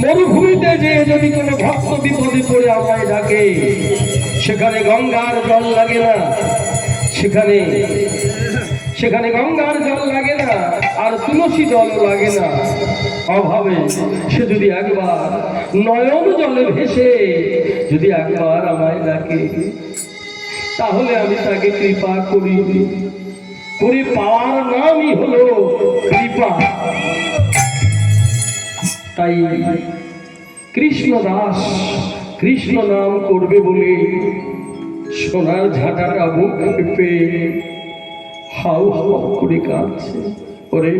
মরুভূমিতে যে যদি কোনো ভক্ত বিপদে পড়ে আমায় ডাকে, সেখানে গঙ্গার জল লাগে না, সেখানে গঙ্গার জল লাগে না, আর তুলসী জল লাগে না। অভাবে সে যদি একবার নয়ন জলে ভেসে যদি একবার আমায় ডাকে, তাহলে আমি তাকে কৃপা করি। করে পাওয়ার নামই হলো কৃপা। তাই কৃষ্ণ দাস কৃষ্ণ নাম করবে বলে সোনার ঝাঁটাটা বুক পেয়ে হাউ হাউ করে কাঁদছে। ওরে,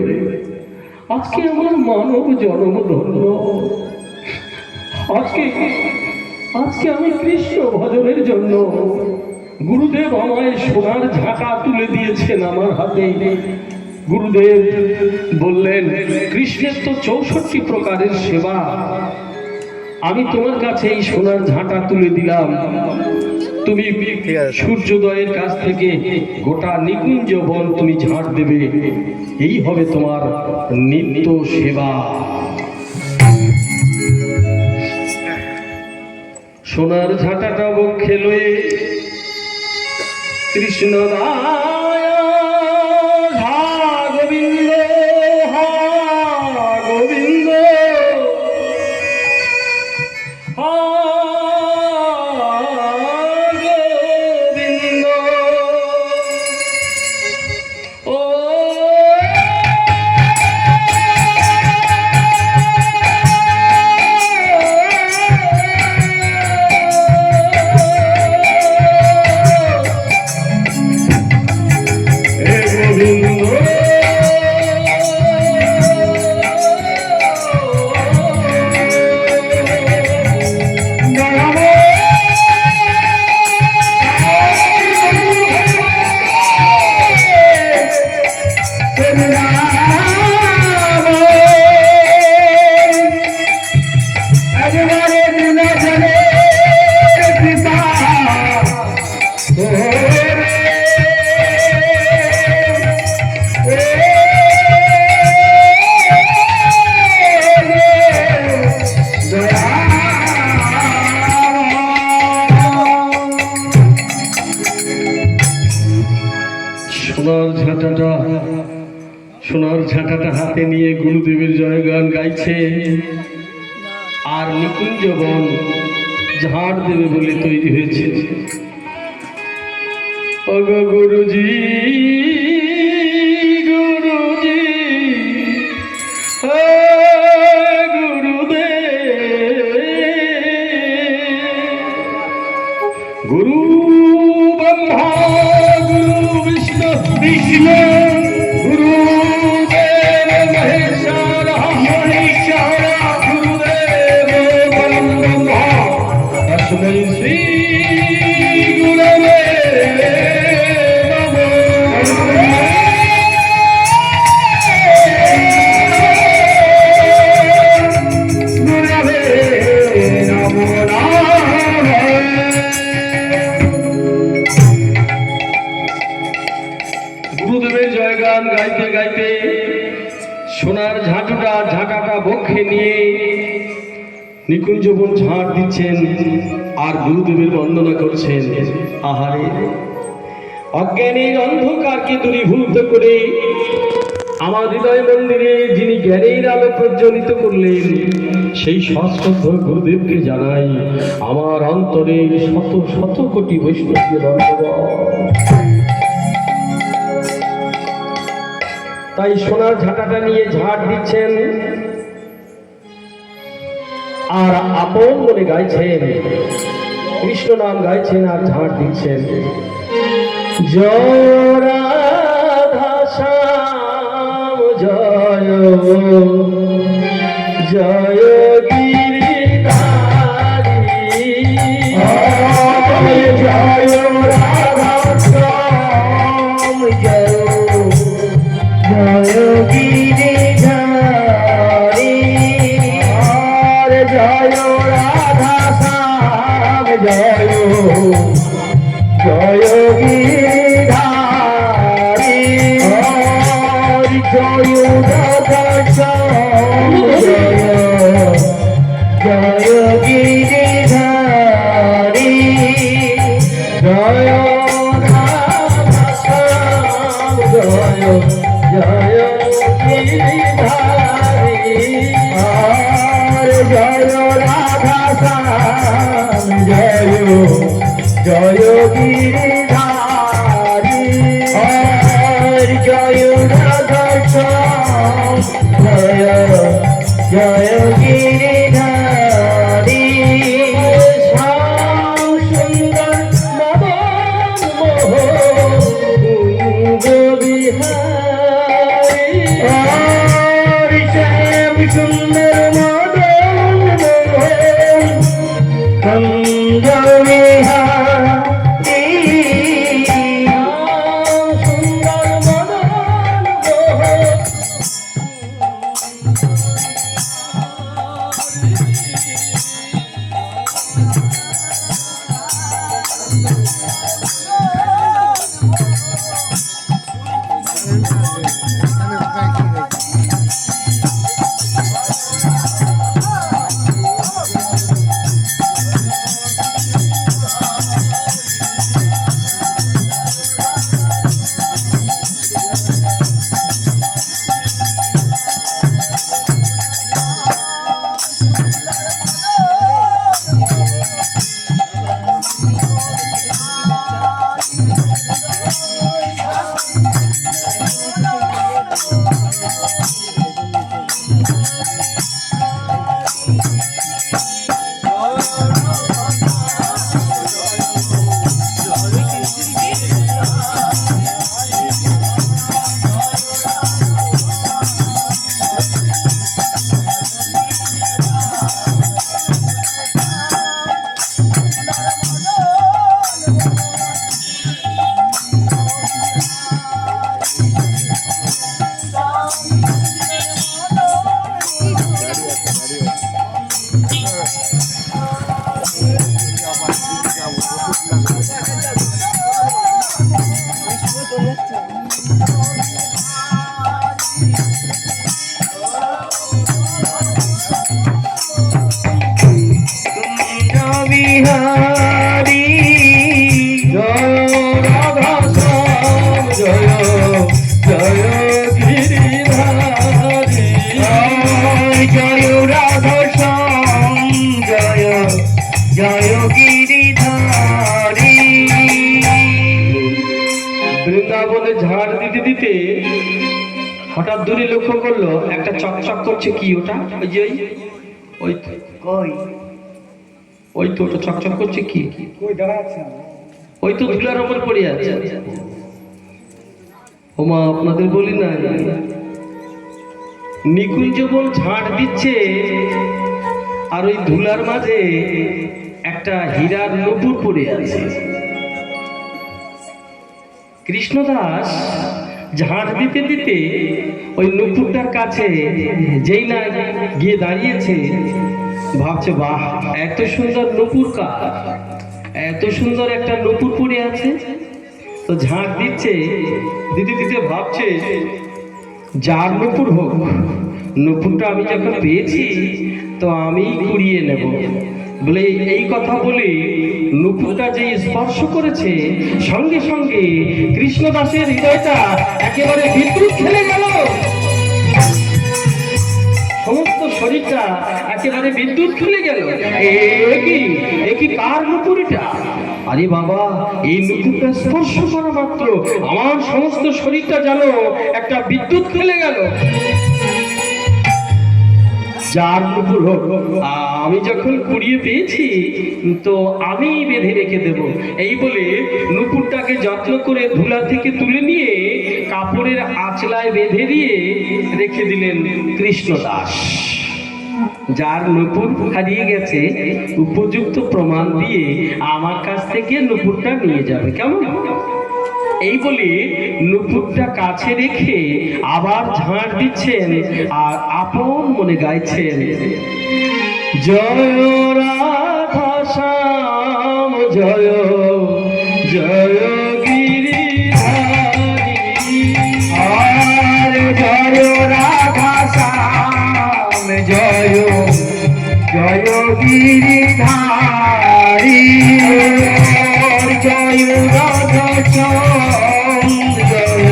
আজকে আমার মানব জন্ম ধন্য। আজকে আমি কৃষ্ণ ভজনের জন্য গুরুদেব আমায় সোনার ঝাঁটা তুলে দিয়েছেন আমার হাতে। গুরুদেব বললেন, কৃষ্ণের তো 64 প্রকারের সেবা, আমি তোমার কাছে এই সোনার ঝাঁটা তুলে দিলাম। তুমি সূর্যোদয়ের কাছ থেকে গোটা নিকুঞ্জ বন তুমি ঝাড় দেবে, এই হবে তোমার নিত্য সেবা। সোনার ঝাঁটাটা বক্ষে লয়ে কৃষ্ণ গোবিন্দ গোবিন্দ গোবিন্দ ও সোনার ঝাঁটাটা হাতে নিয়ে গুরুদেবের জয়গান গাইছে, আর নিকুঞ্জ বন ঝাড় দেবে বলে তৈরি হয়েছে। ওগো গুরুজি গুরুজি গুরুদেব, গুরু ব্রহ্মা গুরু বিষ্ণু বিষ্ণু গাইতে গাইতে সোনার ঝাঁটাটা বক্ষে নিয়ে নিকুঞ্জবন ঝাড় দিচ্ছেন আর গুরুদেবের বন্দনা করছেন। আহারে, অজ্ঞানের অন্ধকারকে দূরীভূত করে আমার হৃদয় মন্দিরে যিনি জ্ঞানের আলো প্রজ্বলিত করলেন, সেই সশ্রদ্ধ গুরুদেবকে জানাই আমার অন্তরে শত শত কোটি বৈষ্ণবকে ধন্যবাদ। তাই সোনার ঝাঁটাটা নিয়ে ঝাড় দিচ্ছেন আর আপন মনে গাইছেন, কৃষ্ণ নাম গাইছেন আর ঝাড় দিচ্ছেন। জয় রাধা শ্যাম জয় জয় গিরিধারী, জয় রাধা শ্যাম জয় জয় গিরিধারী, জয় রাধা শ্যাম জয় জয় গিরিধারী, জয় রাধা শ্যাম জয় গিরিধারী আর জয় রাধা শ্যাম জয় জয় গিরিধারী শ্যাম সুন্দর মদন মোহন বিহারী আর শ্যাম সুন্দর মদন মোহন কুঞ্জ বিহারী সুন্দর মদন মোহন বিহারী জয় রাধা শ্যাম জয় জয় গিরিধারী জয় রাধা শ্যাম জয় জয় গিরিধারী বৃন্দাবনে ঝাড় দিতে দিতে হঠাৎ দূরে লক্ষ্য করলো একটা চকচক করছে। কি ওটা? ওই যে ওই কই ওই তো ওটা চকচক করছে। কি কই দাঁড়াচ্ছে? ওই তো ধুলার ওপর পড়ে আছে। ওমা আপনাদের বলি না, নিকুঞ্জ বন ঝাড় দিচ্ছে আর ওই ধুলার মাঝে একটা হীরার নূপুর পড়ে আছে। কৃষ্ণদাস ঝাড় দিতে দিতে ওই নূপুরটার কাছে যেই না গিয়ে দাঁড়িয়েছে, ভাবছে বাহ, এত সুন্দর নূপুর কার, এত সুন্দর একটা নূপুর পড়ে আছে। তো ঝাড় দিচ্ছে, দিতে দিতে ভাবছে যার নূপুর হোক, নূপুরটা আমি যখন পেয়েছি তো আমি কুড়িয়ে নেব বলে এই কথা বলে নূপুরটা যে স্পর্শ করেছে, সঙ্গে সঙ্গে কৃষ্ণদাসের হৃদয়টা একেবারে বিদ্যুৎ খেলে গেল। সমস্ত শরীরটা একেবারে বিদ্যুৎ খুলে গেল। একই কার নূপুরটা? আরে বাবা, এই নূপুরটা স্পর্শ করা মাত্র আমার সমস্ত শরীরটা যেন একটা বিদ্যুৎ খুলে গেল। যার নূপুর হোক, আমি যখন কুড়িয়ে পেয়েছি তো আমি বেঁধে রেখে দেব। এই বলে নূপুরটাকে যত্ন করে ধুলা থেকে তুলে নিয়ে কাপড়ের আঁচলায় বেঁধে দিয়ে রেখে দিলেন কৃষ্ণদাস। যার নূপুর হারিয়ে গেছে, উপযুক্ত প্রমাণ দিয়ে আমার কাছ থেকে নূপুরটা নিয়ে যাবে, কেমন? এই বলে নূপুরটা কাছে রেখে আবার ঝাড় দিচ্ছেন আর আপন মনে গাইছেন, জয় রাধা শ্যাম জয় জয় গিরিধারী। আর জয় রাধা শ্যাম জয় জয় গিরিধারী জয় রাধা শ্যাম জয়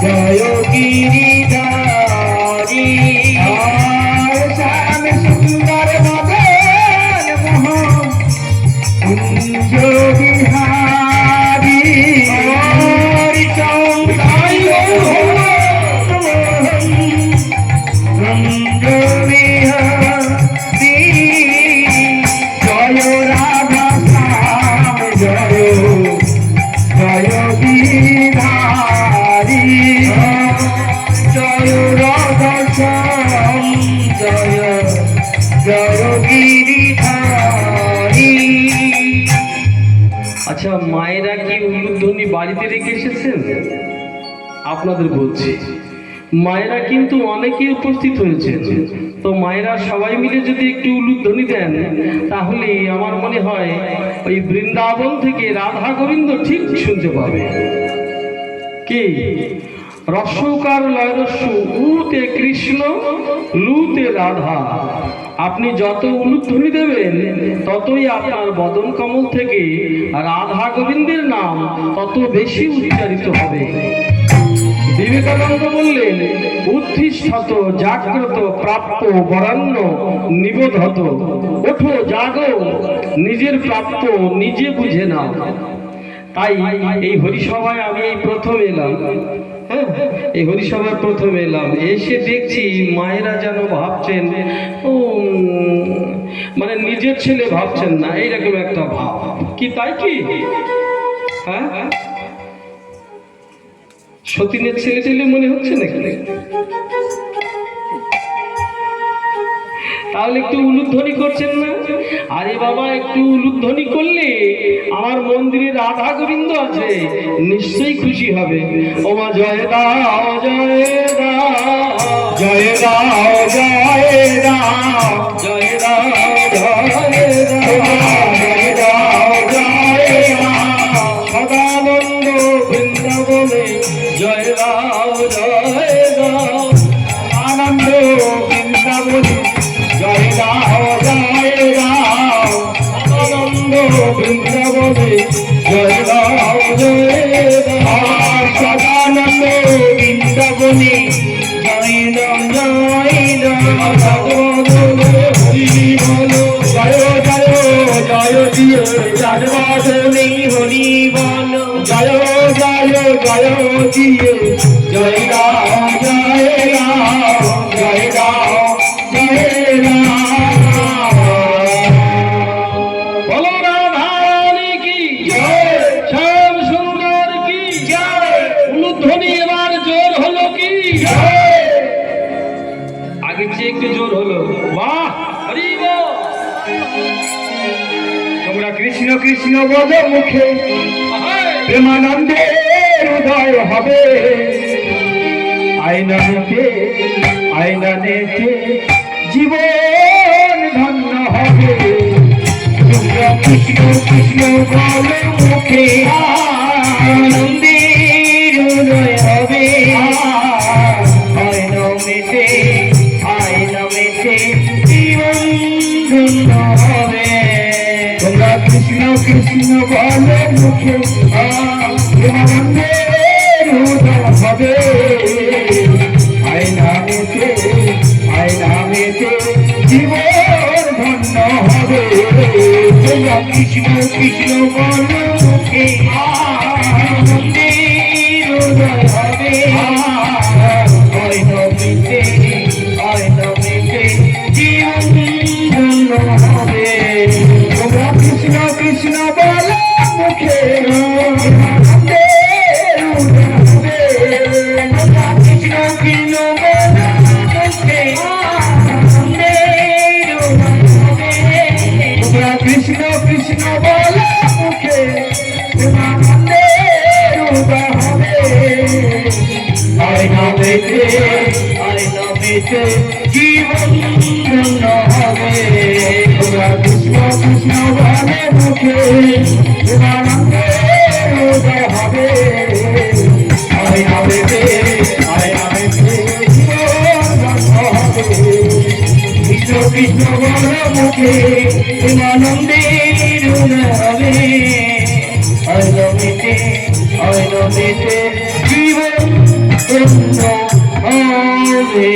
জয় গিরিধারী আর শ্যাম সুন্দর মদন মোহন কুঞ্জ বিহারী জয় গিরিধারী। আচ্ছা, মায়েরা কি উলুধ্বনি বাড়িতে রেখে এসেছেন? আপনাদের বলছি, মায়েরা কিন্তু অনেকেই উপস্থিত হয়েছে। তো মায়েরা সবাই মিলে যদি একটু উলুধ্বনি দেন, তাহলে আমার মনে হয় ওই বৃন্দাবন থেকে রাধা গোবিন্দ ঠিক শুনতে পাবে। কি রস্যকার লয়রস্যু, উতে কৃষ্ণ লুতে রাধা। আপনি যত উলুধ্বনি দেবেন, ততই আপনার বদন কমল থেকে রাধা গোবিন্দের নাম তত বেশি উচ্চারিত হবে। বিবেকানন্দ বললেন, উত্তিষ্ঠত জাগ্রত প্রাপ্য বরান্য নিবোধত। ওঠো, জাগো, নিজের প্রাপ্য নিজে বুঝে নাও। তাই এই হরিসভায় আমি এই প্রথম এলাম। হ্যাঁ, এই হরিসভায় প্রথম এলাম, এসে দেখছি মায়েরা যেন ভাবছেন ও মানে নিজের ছেলে ভাবছেন না, এইরকম একটা ভাব। কি তাই কি? হ্যাঁ, সতীনের ছেলে ছেলে মনে হচ্ছে নাকি? তাহলে একটু উলুধ্বনি করছেন না? আরে বাবা, একটু উলুধ্বনি করলে আমার মন্দিরে রাধা গোবিন্দ আছে, নিশ্চয়ই খুশি হবে। ওমা জয় দাও, জয় দাও, জয় রাও জয় রাও, জয় দাও, জয় জয় রাও জয় রাও, সদানন্দ বৃন্দাবনে জয় দাও, জয় দাও, আনন্দ বৃন্দাবনে জয় রাও জয় রাও, সদানন্দ বৃন্দাবনে জয় দাও, জয় দাও, সদানন্দ বৃন্দাবনে জয় রাম জয় রাম। জয় জয় জয় দিয়ে জন্মধনে হরি বল, জয় জয় জয় দিয়ে জয় রাম জয় রাম, জয় রাম জয় রাম। বলো রাধারানী কি জয়, শ্যাম সুন্দর কি জয়, উলুধ্বনি এবার জোর হলো কি? জয়। আগের চেয়ে একটু জোর হলো। বাহ, হরি বল। তোমরা কৃষ্ণ কৃষ্ণ বলো মুখে, আহাই, প্রেমানন্দের উদয় হবে। আয়না নেতে আয়না নেতে জীবন ধন্য হবে। তোমরা কৃষ্ণ কৃষ্ণ বলো মুখে, আনন্দের উদয় হবে। আয়না মেতে জীবন ধন্য হবে। তোমরা কৃষ্ণ কৃষ্ণ বলে মুখে, আনন্দের উদয় হবে। আয়না মেতে জীবন ধন্য হবে। তোমরা কৃষ্ণ কৃষ্ণ বলে মুখে, আনন্দের উদয় হবে। আয়না মেতে জীবন ধন্য হবে। তোমরা কৃষ্ণ কৃষ্ণ বলে মুখে, আনন্দের উদয় হবে। তোমরা কৃষ্ণ কৃষ্ণ বলে মুখে, আনন্দের উদয় হবে। তোমরা কৃষ্ণ কৃষ্ণ বলে মুখে, আনন্দের উদয় হবে। আয়না মেতে জীবন ধন্য হবে। তোমরা কৃষ্ণ কৃষ্ণ বলে মুখে, আনন্দের উদয় হবে। আয়না মেতে জীবন ধন্য হবে। কৃষ্ণ কৃষ্ণ বলে মুখে, আনন্দের উদয় হবে। আয়না মেতে জীবন ধন্য হবে।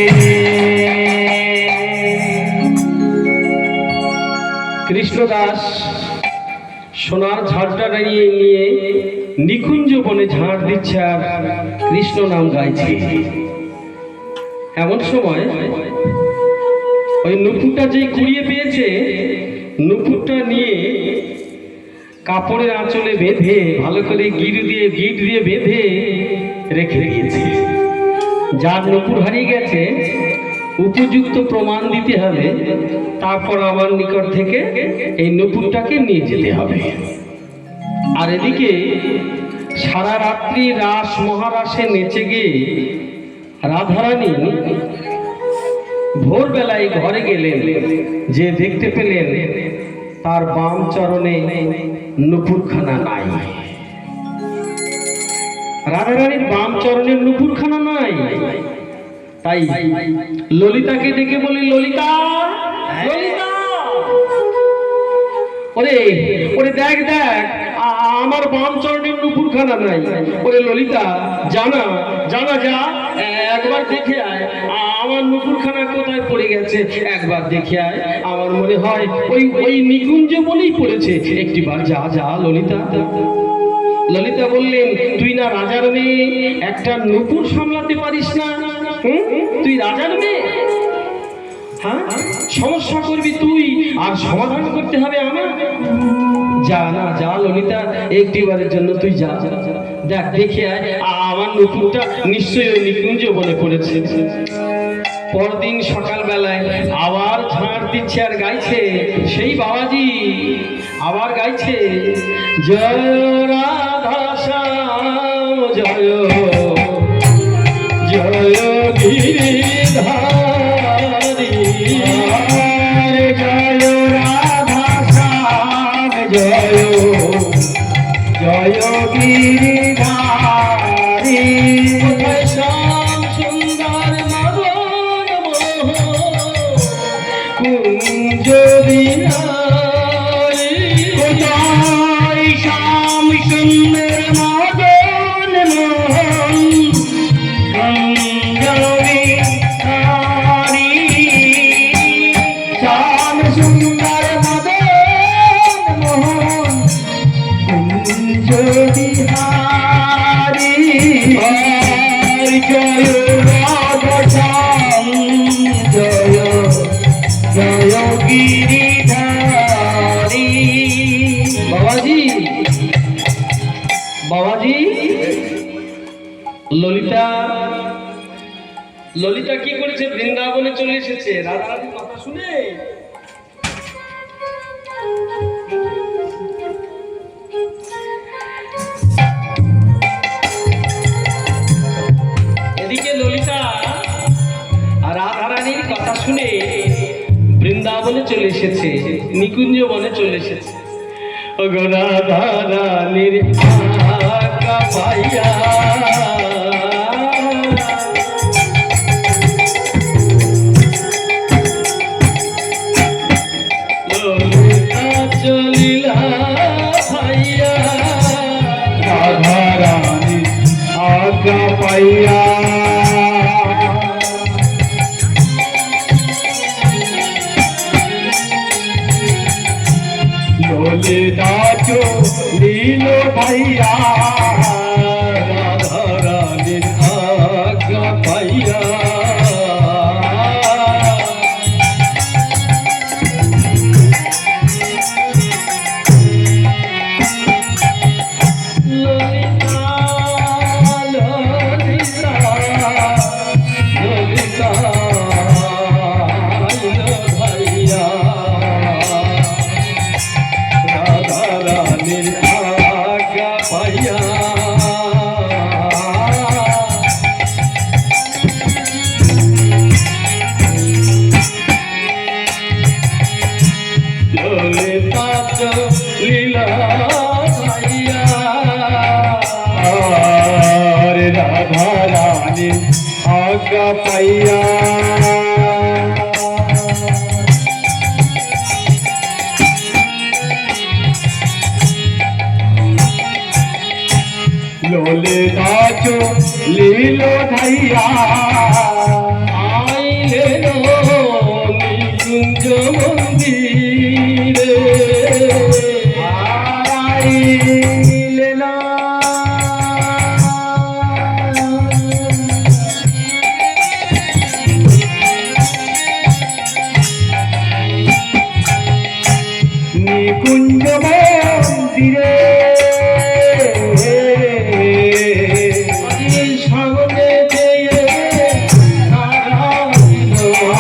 কৃষ্ণদাস সোনার ঝাড়টা নিয়ে নিকুঞ্জ বনে ঝাড় দিচ্ছে আর কৃষ্ণ নাম গাইছে। এমন সময় ওই নুপুরটা যে কুড়িয়ে পেয়েছে, নুপুরটা নিয়ে কাপড়ের আঁচলে বেঁধে ভালো করে গিট দিয়ে বেঁধে রেখে দিয়েছে। যার নুপুর হারিয়ে গেছে উপযুক্ত প্রমাণ দিতে হবে, তারপর আমার নিকট থেকে এই নূপুরটাকে নিয়ে যেতে হবে। আর এদিকে সারা রাত্রি রাস মহারাসে নেচে গিয়ে রাধারানী ভোরবেলায় ঘরে গেলেন, যে দেখতে পেলেন তার বাম চরণে নূপুরখানা নাই। রাধারানীর বাম চরণের নূপুরখানা নাই। তাই ললিতাকে ডেকে বলি, ললিতা, ললিতা, ওরে ওরে দেখ দেখ, আমার বাম চরণের নূপুরখানা নাই। ওরে ললিতা, জানা জানা যা, একবার দেখে আয় আমার নূপুরখানা কোথায় পড়ে গেছে, একবার দেখে আয়। আমার মনে হয় ওই ওই নিকুঞ্জ বলেই পড়েছে, একটিবার যা যা ললিতা। ললিতা বললেন, তুই না রাজার মেয়ে, একটা নূপুর সামলাতে পারিস না? তুই রাজার মেয়ে, হ্যাঁ, সমস্যা করবি তুই আর সমাধান করতে হবে আমার। যা না যা ললিতা, একটিবারের জন্য তুই যা, দেখ দেখে আয় আমার নূপুরটা নিশ্চয়ই ওই নিকুঞ্জ বলে পড়েছে। পরদিন সকালবেলায় আবার ঝাড় দিচ্ছে আর গাইছে, সেই বাবাজি আবার গাইছে, জয় রাধা শ্যাম জয় জয় গিরিধারী, জয় রাধা শ্যাম জয় জয় গিরিধারী, শ্যাম সুন্দর মদন কুঞ্জ বিহারী, কোথায় শ্যাম সুন্দর মদন মোহন কুঞ্জ বিহারী, শ্যাম সুন্দর মদন মোহন কুঞ্জ বিহারী, জয় রাধা শ্যাম জয় জয় গিরিধারী। বাবাজি বাবাজি, ললিতা ললিতা কি করেছে? বৃন্দাবনে চলে এসেছে রাধারানীর কথা শুনে। এদিকে ললিতা আর রাধারানীর কথা শুনে বৃন্দাবনে চলে এসেছে, নিকুঞ্জ বনে চলে এসেছে। ওগো রাধারানীর আজ্ঞা পাইয়া ললিতা চলিলা ভাইয়া, রাধারানী আজ্ঞা পাইয়া, ললিতা চলিল ভাইয়া, রাধারানীর আজ্ঞা পাইয়া ললিতা ললিতা ললিতা ভাইয়া, রাধারানীর আজ্ঞা পাইয়া ললিতা লীলা ভাইয়া, রে রাধারানী আজ্ঞা পাইয়া, ললিতা চলিল ভাইয়া, আইলেন নিকুঞ্জ মন্দিরে, আইলেন নিকুঞ্জ মন্দিরে, সামনে যেয়ে নারায়ণ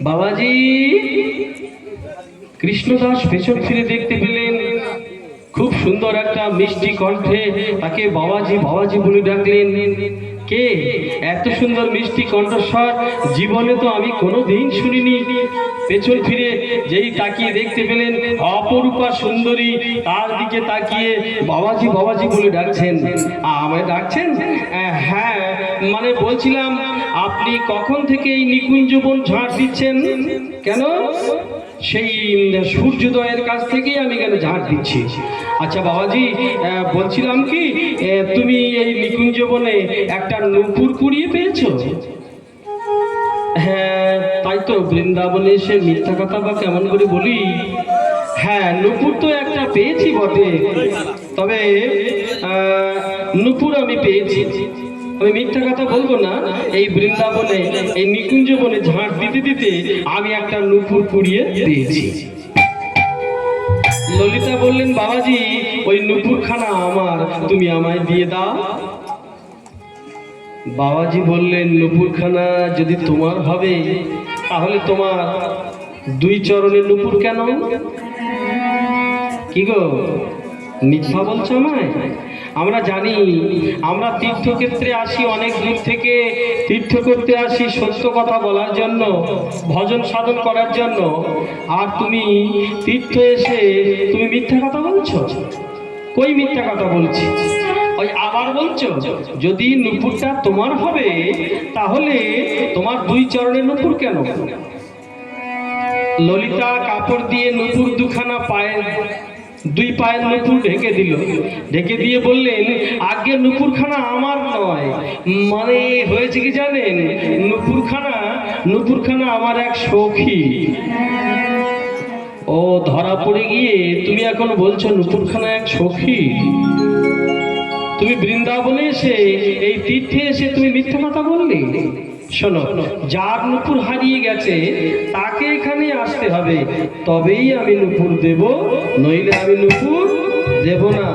বাবাজি। কৃষ্ণদাস পেছন ফিরে দেখতে পেলেন খুব সুন্দর একটা মিষ্টি কণ্ঠে তাকে বাবাজি বাবাজি বলে ডাকলেন। কে এত সুন্দর মিষ্টি কণ্ঠস্বর? জীবনে তো আমি কোনোদিন শুনিনি। পেছন ফিরে যেই তাকিয়ে দেখতে পেলেন অপরূপা সুন্দরী, তার দিকে তাকিয়ে বাবাজি বাবাজি বলে ডাকছেন। আমায় ডাকছেন? হ্যাঁ, মানে বলছিলাম আপনি কখন থেকে এই নিকুঞ্জবন ঝাড় দিচ্ছেন? কেন? সেই সূর্যোদয়ের কাছ থেকেই আমি কেন ঝাড় দিচ্ছি। আচ্ছা বাবাজি, বলছিলাম কি তুমি এই নিকুঞ্জবনে একটা নূপুর কুড়িয়ে পেয়েছো? হ্যাঁ তাই তো, বৃন্দাবনে এসে মিথ্যা কথা বা কেমন করে বলি। হ্যাঁ নূপুর তো একটা পেয়েছি বটে, তবে নূপুর আমি পেয়েছি, আমি মিথ্যা কথা বলবো না। এই বৃন্দাবনে এই নিকুঞ্জবনে ঝাঁট দিতে দিতে আমি একটা নূপুর কুড়িয়ে পেয়েছি। ললিতা বললেন বাবাজি ওই নূপুরখানা আমার, তুমি আমায় দিয়ে দাও। বাবাজি বললেন নূপুরখানা যদি তোমার হবে তাহলে তোমার দুই চরণে নূপুর কেন? কি গো মিথ্যা বলছো আমায়? আমরা জানি, আমরা তীর্থক্ষেত্রে আসি অনেক দূর থেকে, তীর্থ করতে আসি সত্য কথা বলার জন্য, ভজন সাধন করার জন্য, আর তুমি তীর্থ এসে তুমি মিথ্যা কথা বলছো? কই মিথ্যা কথা বলছি? ওই আবার বলছো যদি নূপুরটা তোমার হবে তাহলে তোমার দুই চরণে নূপুর কেন? ললিতা কাপড় দিয়ে নূপুর দুখানা পায়ে, দুই পায়ের নূপুর ঢেকে দিল, ঢেকে দিয়ে বললেন আগে নূপুরখানা আমার নয়, মানে হয়েছে কি জানেন, নূপুরখানা আমার এক সখী। ও ধরা পড়ে গিয়ে তুমি এখন বলছো নূপুরখানা এক সখী? তুমি বৃন্দাবনে এসে এই তীর্থে এসে তুমি মিথ্যা কথা বললে? শোনো, যার নূপুর হারিয়ে গেছে তাকে এখানে আসতে হবে, তবেই আমি নূপুর দেব, নইলে আমি নূপুর দেব না।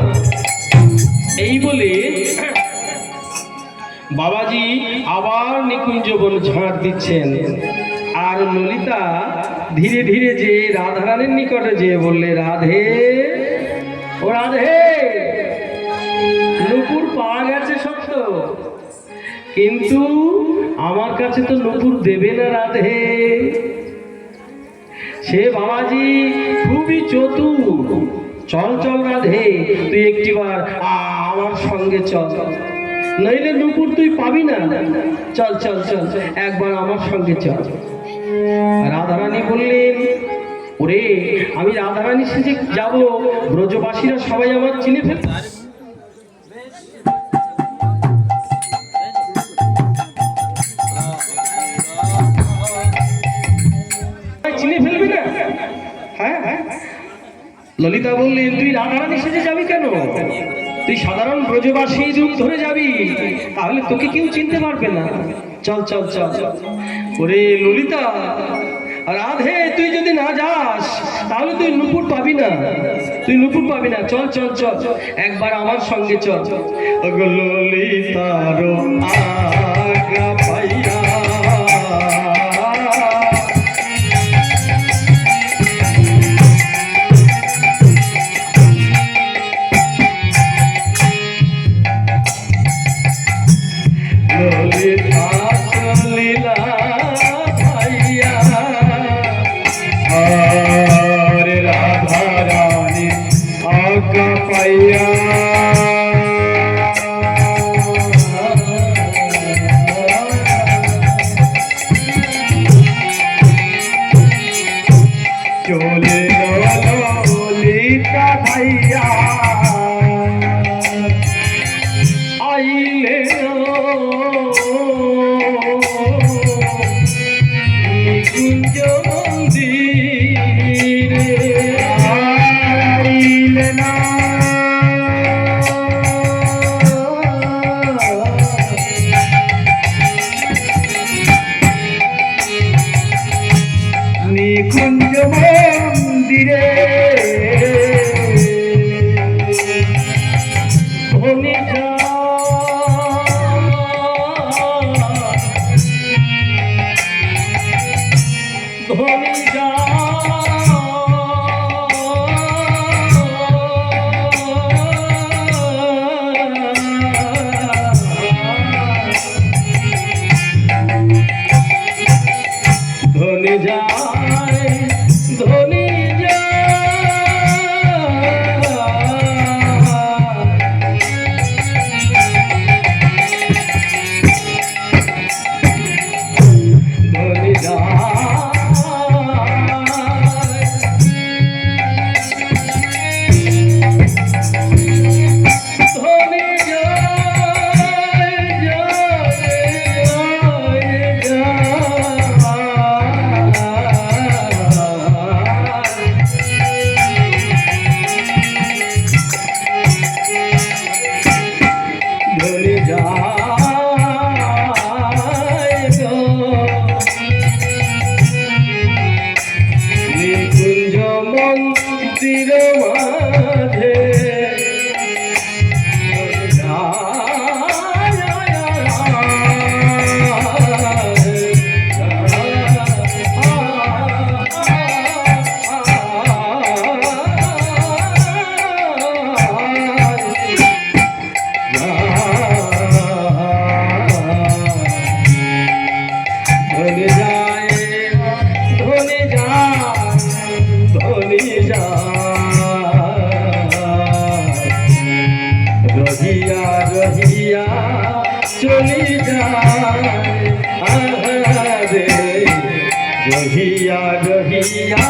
এই বলে বাবাজি আবার নিকুঞ্জবন ঝাড় দিচ্ছেন, আর ললিতা ধীরে ধীরে যে রাধারানীর নিকটে যেয়ে বললে রাধে, ও রাধে, নূপুর পাওয়া গেছে সত্য, কিন্তু আমার কাছে তো নূপুর দেবে না রাধে। সে বাবাজি খুবই চতুর। চল চল রাধে, তুই একটিবার আমার সঙ্গে চল, নইলে নূপুর তুই পাবি না। চল চল চল, একবার আমার সঙ্গে চল। রাধারানী বললেন ওরে আমি রাধারানী সেজে যাব, ব্রজবাসীরা সবাই আমার চিনে ফেলবে। ললিতা বললেন তুই রাধারানী সেজে যাবি কেন? তুই সাধারণ ব্রজবাসী রূপ ধরে যাবি, তাহলে তোকে কেউ চিনতে পারবে না। চল চল চল। ওরে ললিতা, রাধে তুই যদি না যাস তাহলে তুই নূপুর পাবি না, তুই নূপুর পাবি না। চল চল চল, একবার আমার সঙ্গে চল। ললিতার আজ্ঞা পাইয়া নিকুঞ্জ মন্দিরে ধনে যায় গো নিকুঞ্জ মন্দির মাঝে রহিয়া রহিয়া চলি যায় আহারে রহিয়া রহিয়া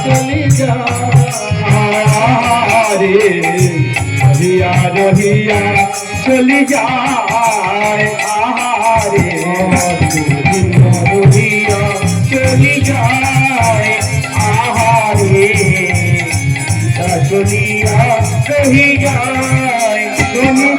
চলি যায় রহিয়া রহিয়া চলি যায় আহারে রহিয়া চলি যায় আহারে চলিয়া রহি যায় তুমি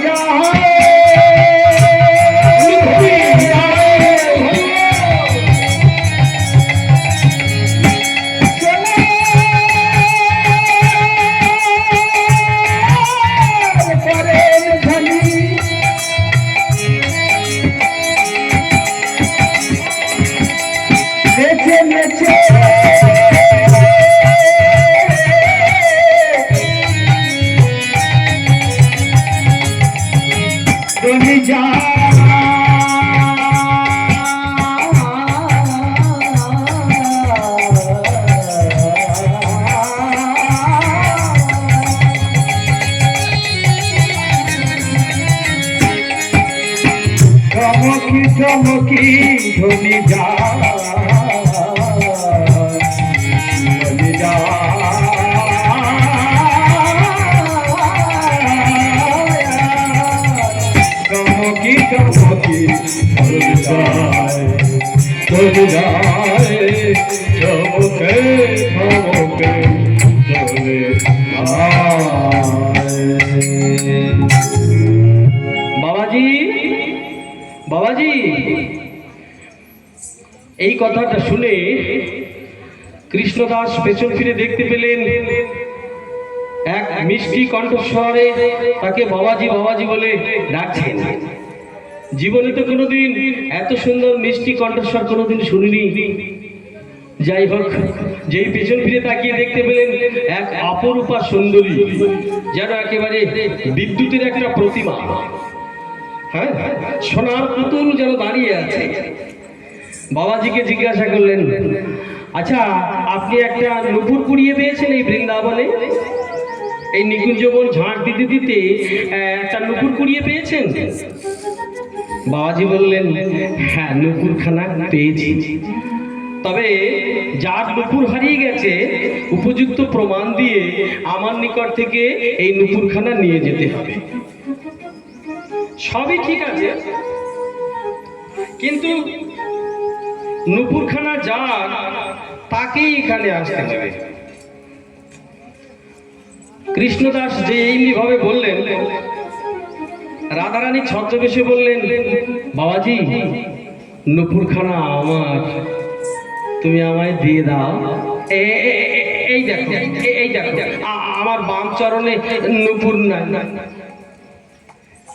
চমকি চমকি ধনি চমকি চমকি ধনি যায় চমকে চমকে চলে বাবাজি বাবাজি এই কথাটা শুনে কৃষ্ণদাস পেছন ফিরে দেখতে পেলেন এক মিষ্টি কণ্ঠস্বরে তাকে বাবাজি বাবাজি বলে ডাকছেন। জীবনে তো কোনোদিন এত সুন্দর মিষ্টি কণ্ঠস্বর কোনোদিন শুনিনি। যাই হোক, যেই পেছন ফিরে তাকিয়ে দেখতে পেলেন এক অপরূপা সুন্দরী, যেন একেবারে বিদ্যুতের একটা প্রতিমা, হ্যাঁ সোনার পুতুল যেন দাঁড়িয়ে আছে। বাবাজিকে জিজ্ঞাসা করলেন, আচ্ছা আপনি একটা নুপুর কুড়িয়ে পেয়েছেন এই বৃন্দাবনে? এই নিকুঞ্জবন ঝাঁট দিতে দিতে একটা নুপুর কুড়িয়ে পেয়েছেন? বাবাজি বললেন, হ্যাঁ নুপুরখানা পেয়েছি, তবে যার নুপুর হারিয়ে গেছে উপযুক্ত প্রমাণ দিয়ে আমার নিকট থেকে এই নুপুরখানা নিয়ে যেতে হবে। সবই ঠিক আছে, কিন্তু নুপুরখানা যার তাকেই এখানে আসতে হবে। কৃষ্ণদাস যে এমনি ভাবে বললেন, রাধারানী ছদ্মবেশে বললেন, বাবাজি নুপুরখানা আমার, তুমি আমায় দিয়ে দাও। এই দেখো এই দেখো আমার বাম চরণে নুপুর নাই।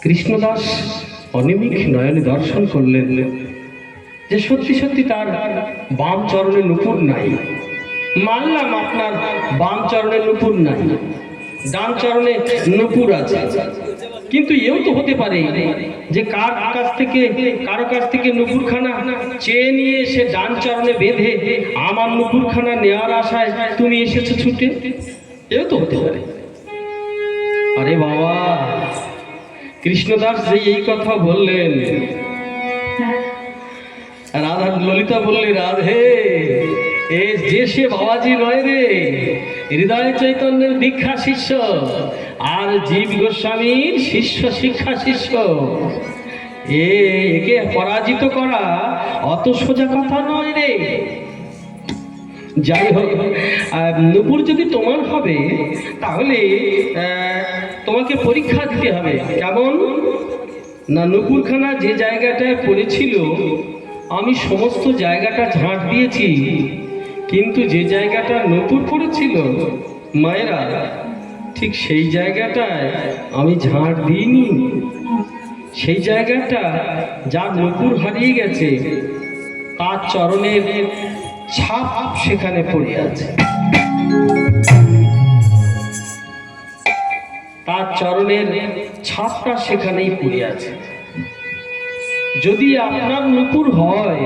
কৃষ্ণদাস অনিমিক নয়নে দর্শন করলেন যে সত্যি সত্যি তার বাম চরণে নুপুর নাই। মানলাম আপনার বাম চরণে নুপুর নাই, ডান চরণে নুপুর আছে, কিন্তু এও তো হতে পারে যে কারো কাছ থেকে নুপুরখানা চেয়ে নিয়ে এসে ডান চরণে বেঁধে আমার নুপুরখানা নেওয়ার আশায় তুমি এসেছো ছুটে, এও তো হতে পারে। আরে বাবা, কৃষ্ণদাস যে এই কথা বললেন, রাধা ললিতা বললে, রাধে এ যে সে বাবাজি নয় রে, হৃদয় চৈতন্যের দীক্ষা শিষ্য আর জীব গোস্বামীর শিষ্য শিক্ষা শিষ্য। একে পরাজিত করা অত সোজা কথা নয় রে। যাই হোক, নুপুর যদি তোমার হবে তাহলে তোমাকে পরীক্ষা দিতে হবে। কেমন? না, নুপুরখানা যে জায়গাটায় পড়েছিল আমি সমস্ত জায়গাটা ঝাঁট দিয়েছি, কিন্তু যে জায়গাটা নুপুর পড়েছিল মায়েরা, ঠিক সেই জায়গাটায় আমি ঝাঁট দিইনি। সেই জায়গাটা যার নুপুর হারিয়ে গেছে তার চরণের ছাপ সেখানে পড়ে আছে, তার চরণের ছাপটা সেখানেই পড়ে আছে। যদি আপনার নুপুর হয়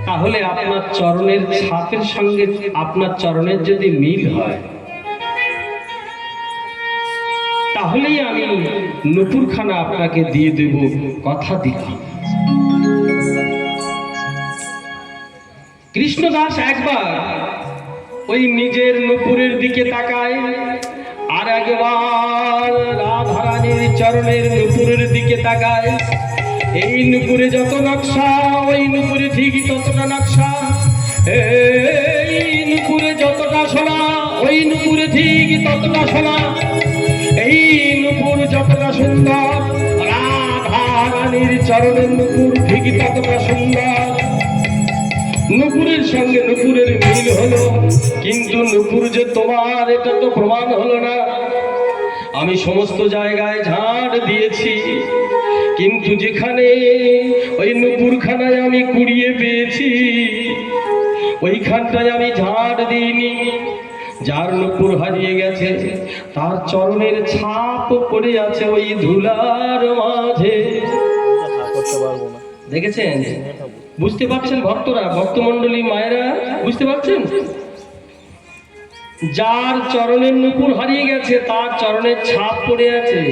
তাহলে আপনার চরণের ছাপের সঙ্গে আপনার চরণের যদি মিল হয় তাহলেই আমি নুপুরখানা আপনাকে দিয়ে দেব, কথা দিলাম। কৃষ্ণদাস একবার ওই নিজের নুপুরের দিকে তাকায়, আর একবার রাধারানীর চরণের নুপুরের দিকে তাকায়। এই নুপুরে যত নকশা ওই নুপুরে ঠিকই ততটা নকশা, এই নুপুরে যতটা সোনা ওই নুপুরে ঠিকই ততটা সোনা, এই নুপুর যতটা সুন্দর রাধারানীর চরণের নুপুর ঠিকই ততটা সুন্দর। নুপুরের সঙ্গে নুপুরের মিল হলো, কিন্তু নুপুর যে তোমার এটা তো প্রমাণ হলো না। আমি সমস্ত জায়গায় ঝাড় দিয়েছি, কিন্তু যেখানে ওই নুপুরখানায় আমি কুড়িয়ে পেয়েছি ওইখানটায় আমি ঝাড় দিইনি। যার নুপুর হারিয়ে গেছে তার চরণের ছাপ পড়ে আছে ওই ধুলার মাঝে। দেখেছেন? বুঝতে পারছেন ভক্তরা, ভক্তমণ্ডলী মায়েরা বুঝতে পারছেন? যার চরণের নুপুর হারিয়ে গেছে তার চরণের ছাপ পড়ে আছে,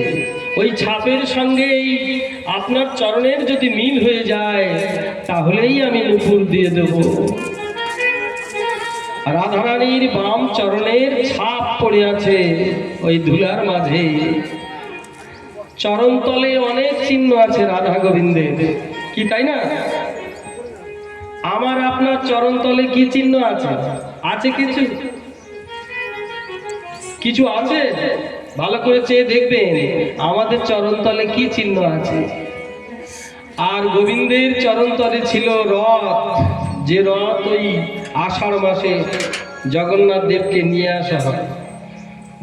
ওই ছাপের সঙ্গে আপনার চরণের যদি মিল হয়ে যায় তাহলেই আমি নুপুর দিয়ে দেব। রাধারানীর বাম চরণের ছাপ পড়ে আছে ওই ধুলার মাঝে। চরণ তলে অনেক চিহ্ন আছে রাধা গোবিন্দের, কি তাই না? আমার আপনার চরণ তলে কি চিহ্ন আছে? আছে কিছু? কিছু আছে? ভালো করে চেয়ে দেখবেন আমাদের চরণ তলে কি চিহ্ন আছে। আর গোবিন্দের চরণ তলে ছিল রথ, যে রথ ওই আষাঢ় মাসে জগন্নাথ দেবকে নিয়ে আসা হয়।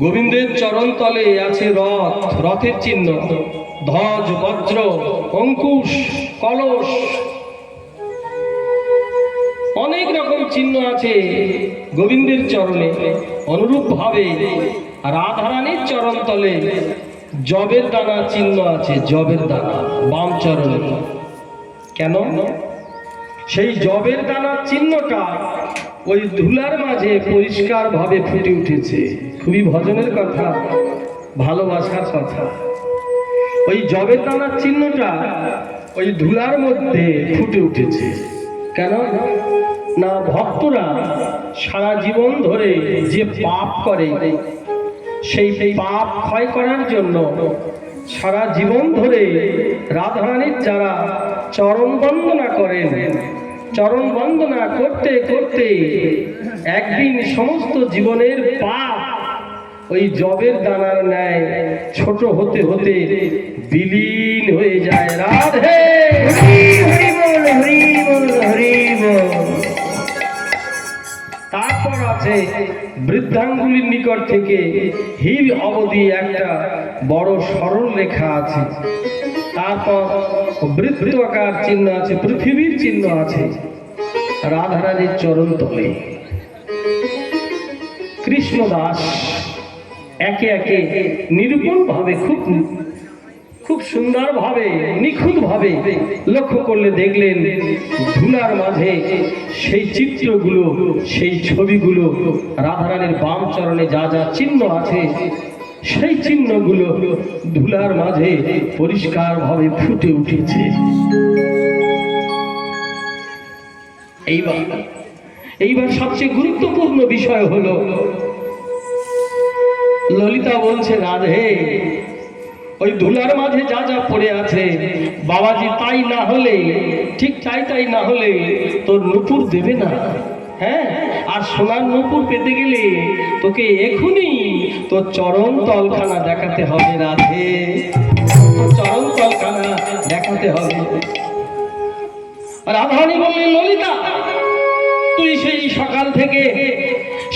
গোবিন্দের চরণ তলে আছে রথ, রথের চিহ্ন, ধ্বজ, বজ্র, অঙ্কুশ, কলস, অনেক রকম চিহ্ন আছে গোবিন্দের চরণে। অনুরূপ ভাবে রাধারানীর চরণ তলে জবের দানা চিহ্ন আছে, জবের দানা বাম চরণে। কেন? সেই জবের দানার চিহ্নটা ওই ধুলার মাঝে পরিষ্কার ভাবে ফুটে উঠেছে। খুবই ভজনের কথা, ভালোবাসার কথা। ওই জবের দানার চিহ্নটা ওই ধুলার মধ্যে ফুটে উঠেছে। কেন না, ভক্তরা সারা জীবন ধরে যে পাপ করে সেই পাপ ক্ষয় করার জন্য সারা জীবন ধরে রাধারানীর যারা চরণ বন্দনা করেন, চরণ বন্দনা করতে করতে একদিন সমস্ত জীবনের পাপ ওই জবের দানার ন্যায় ছোট হতে হতে বিলীন হয়ে যায়। রাধে হরি বল, হরি বল, হরি বল। তারপর আছে বৃদ্ধাঙ্গুলির নিকট থেকে হিল অবধি একটা বড় সরল রেখা আছে। তারপর বৃত্তাকার চিহ্ন আছে, পৃথিবীর চিহ্ন আছে রাধারানীর চরণ তলে। কৃষ্ণদাস একে একে নিরূপণ ভাবে খুব সুন্দর ভাবে নিখুঁত ভাবে লক্ষ্য করলে দেখলেন ধুলার মাঝে সেই চিত্রগুলো, সেই ছবিগুলো, রাধারানীর বাম চরণে যা যা চিহ্ন আছে সেই চিহ্নগুলো ধুলার মাঝে পরিষ্কার ভাবে ফুটে উঠেছে। এইবার সবচেয়ে গুরুত্বপূর্ণ বিষয় হলো, ললিতা বলছে রাধে ওই ধুলার মাঝে যা যা পড়ে আছে বাবাজি তাই না হলে, ঠিক তাই না হলে তোর নুপুর দেবে না। হ্যাঁ, আর সোনার নুপুর পেতে গেলে তোকে এখনই তোর চরণ তলখানা দেখাতে হবে রাধে। চরণ তলখানা রাধারানী বললেন, ললিতা তুই সেই সকাল থেকে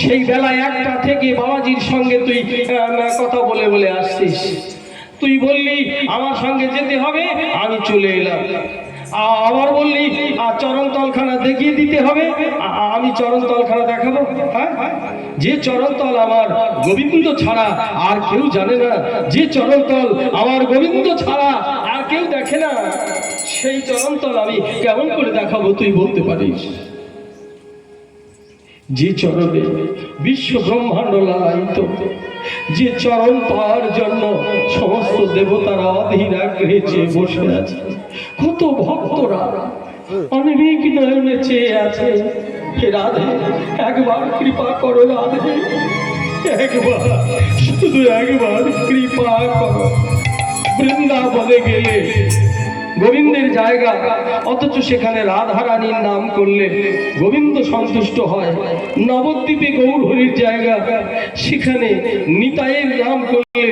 সেই বেলা 1টা থেকে বাবাজির সঙ্গে তুই কথা বলে বলে আসছিস। তুই বললি আমার সঙ্গে যেতে হবে, আমি চলে এলাম। আবার বললি চরণ তলখানা দেখিয়ে দিতে হবে, আমি চরণ তলখানা দেখাবো। হ্যাঁ, যে চরণ তল আমার গোবিন্দ ছাড়া আর কেউ জানে না, যে চরণ তল আমার গোবিন্দ ছাড়া আর কেউ দেখে না, সেই চরণ তল আমি কেমন করে দেখাবো তুই বলতে পারিস? যে চরণে বিশ্ব ব্রহ্মাণ্ড লালায়িত, যে চরণ পাওয়ার জন্য সমস্ত দেবতারা অধীর আগ্রহে চেয়ে বসে আছে, কত ভক্তরা অনেক নয়নে চেয়ে আছে। হে রাধে, একবার কৃপা করো রাধে, একবার, শুধু একবার কৃপা করো। বৃন্দাবনে গেলে গোবিন্দের জায়গা, অথচ সেখানে রাধারানীর নাম করলে গোবিন্দ সন্তুষ্ট হয়। নবদ্বীপে গৌর হরির জায়গা, সেখানে নিতাইয়ের নাম করলে